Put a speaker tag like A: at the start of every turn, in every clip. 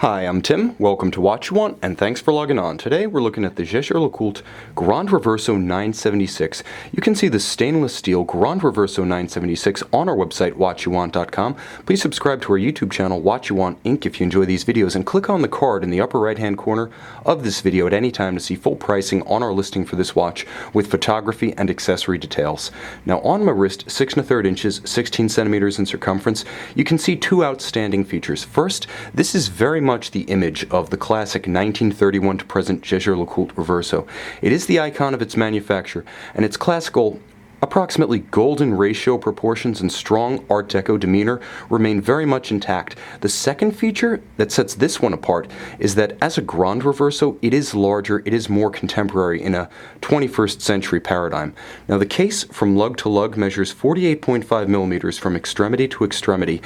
A: Hi, I'm Tim. Welcome to Watch You Want, and thanks for logging on. Today we're looking at the Jaeger-LeCoultre Grande Reverso 976. You can see the stainless steel Grande Reverso 976 on our website, watchyouwant.com. Please subscribe to our YouTube channel, Watch You Want Inc. if you enjoy these videos, and click on the card in the upper right-hand corner of this video at any time to see full pricing on our listing for this watch with photography and accessory details. Now on my wrist, 6 1/3 inches, 16 centimeters in circumference, you can see two outstanding features. First, this is very much the image of the classic 1931 to present Jaeger-LeCoultre Reverso. It is the icon of its manufacture, and its classical, approximately golden ratio proportions and strong Art Deco demeanor remain very much intact. The second feature that sets this one apart is that as a Grande Reverso, it is larger, it is more contemporary in a 21st century paradigm. Now the case from lug to lug measures 48.5 millimeters from extremity to extremity,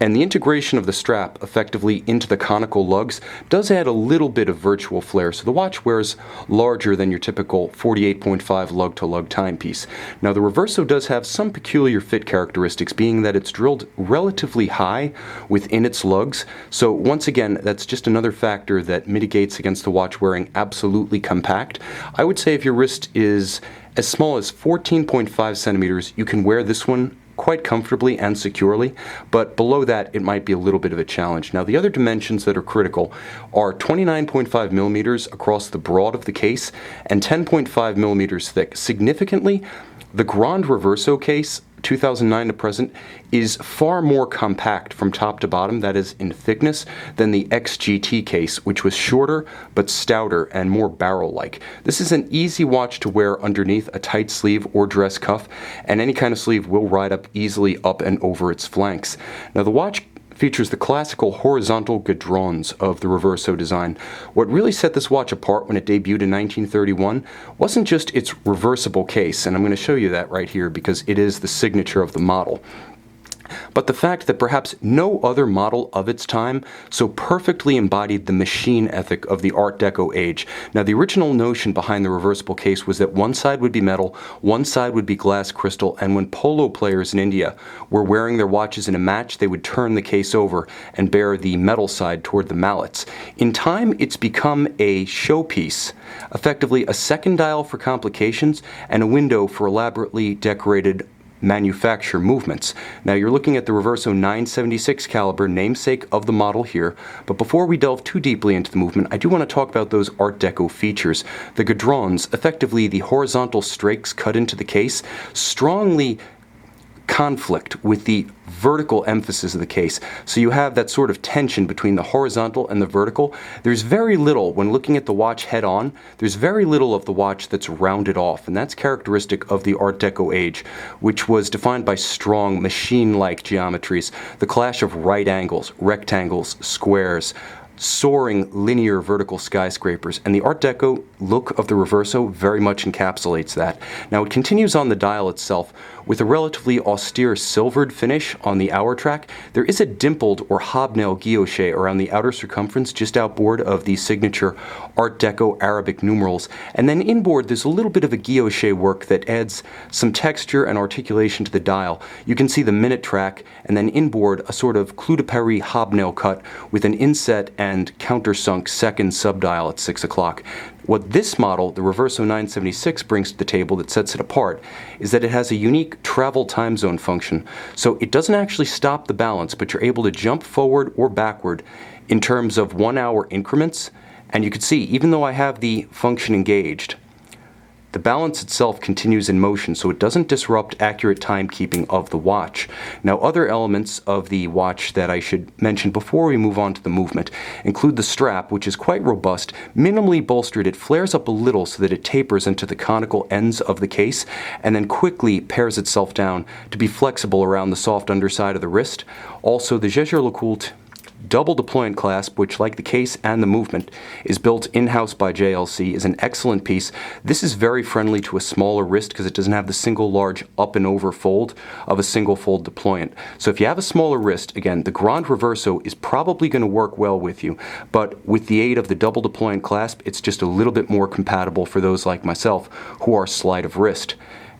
A: and the integration of the strap effectively into the conical lugs does add a little bit of virtual flair, so the watch wears larger than your typical 48.5 lug-to-lug timepiece. Now the Reverso does have some peculiar fit characteristics, being that it's drilled relatively high within its lugs, so once again that's just another factor that mitigates against the watch wearing absolutely compact. I would say if your wrist is as small as 14.5 centimeters, you can wear this one quite comfortably and securely, but below that it might be a little bit of a challenge. Now the other dimensions that are critical are 29.5 millimeters across the broad of the case and 10.5 millimeters thick. Significantly, the Grande Reverso case, 2009 to present, is far more compact from top to bottom, that is in thickness, than the XGT case, which was shorter but stouter and more barrel-like. This is an easy watch to wear underneath a tight sleeve or dress cuff, and any kind of sleeve will ride up easily up and over its flanks. Now the watch features the classical horizontal guidrons of the Reverso design. What really set this watch apart when it debuted in 1931 wasn't just its reversible case, and I'm going to show you that right here because it is the signature of the model, but the fact that perhaps no other model of its time so perfectly embodied the machine ethic of the Art Deco age. Now the original notion behind the reversible case was that one side would be metal, one side would be glass crystal, and when polo players in India were wearing their watches in a match, they would turn the case over and bear the metal side toward the mallets. In time, it's become a showpiece, effectively a second dial for complications and a window for elaborately decorated manufacture movements. Now you're looking at the Reverso 976 caliber, namesake of the model here, but before we delve too deeply into the movement, I do want to talk about those Art Deco features. The guidrons, effectively the horizontal strakes cut into the case, strongly conflict with the vertical emphasis of the case. So you have that sort of tension between the horizontal and the vertical. There's very little, when looking at the watch head on, there's very little of the watch that's rounded off, and that's characteristic of the Art Deco age, which was defined by strong machine-like geometries, the clash of right angles, rectangles, squares, soaring linear vertical skyscrapers, and the Art Deco look of the Reverso very much encapsulates that. Now it continues on the dial itself with a relatively austere silvered finish on the hour track. There is a dimpled or hobnail guilloche around the outer circumference just outboard of the signature Art Deco Arabic numerals, and then inboard there's a little bit of a guilloche work that adds some texture and articulation to the dial. You can see the minute track, and then inboard a sort of clou de Paris hobnail cut with an inset and countersunk second subdial at 6 o'clock. What this model, the Reverso 976, brings to the table that sets it apart is that it has a unique travel time zone function. So it doesn't actually stop the balance, but you're able to jump forward or backward in terms of 1 hour increments. And you can see, even though I have the function engaged, the balance itself continues in motion, so it doesn't disrupt accurate timekeeping of the watch. Now, other elements of the watch that I should mention before we move on to the movement include the strap, which is quite robust, minimally bolstered. It flares up a little so that it tapers into the conical ends of the case, and then quickly pares itself down to be flexible around the soft underside of the wrist. Also, the Jaeger-LeCoultre double deployant clasp, which like the case and the movement is built in-house by JLC, is an excellent piece. This is very friendly to a smaller wrist because it doesn't have the single large up and over fold of a single fold deployant. So if you have a smaller wrist, again, the Grande Reverso is probably going to work well with you, but with the aid of the double deployant clasp, it's just a little bit more compatible for those like myself who are slight of wrist.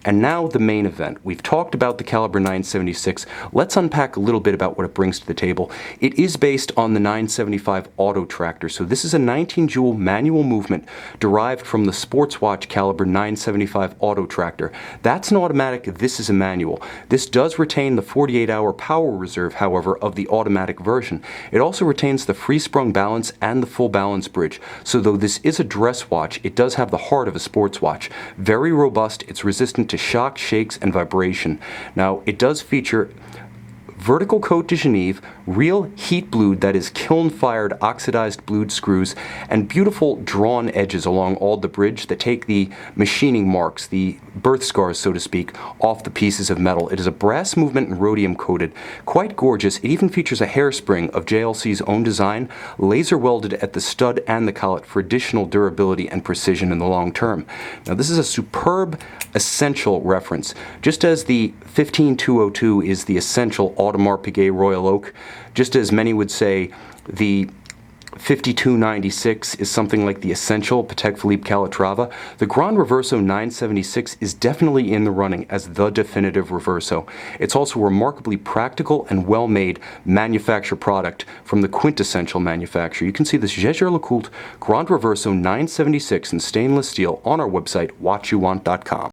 A: And now the main event. We've talked about the caliber 976. Let's unpack a little bit about what it brings to the table. It is based on the 975 Auto Tractor. So this is a 19-joule manual movement derived from the sports watch caliber 975 Auto Tractor. That's an automatic, this is a manual. This does retain the 48-hour power reserve, however, of the automatic version. It also retains the free-sprung balance and the full balance bridge. So though this is a dress watch, it does have the heart of a sports watch. Very robust, it's resistant to shock, shakes, and vibration. Now, it does feature vertical coat de Genève, real heat blued, that is kiln-fired oxidized blued screws, and beautiful drawn edges along all the bridge that take the machining marks, the birth scars, so to speak, off the pieces of metal. It is a brass movement and rhodium coated. Quite gorgeous. It even features a hairspring of JLC's own design, laser welded at the stud and the collet for additional durability and precision in the long term. Now, this is a superb essential reference. Just as the 15202 is the essential Audemars Piguet Royal Oak, just as many would say the 5296 is something like the essential Patek Philippe Calatrava, the Grande Reverso 976 is definitely in the running as the definitive Reverso. It's also a remarkably practical and well-made manufactured product from the quintessential manufacturer. You can see this Jaeger-LeCoultre Grande Reverso 976 in stainless steel on our website, watchyouwant.com.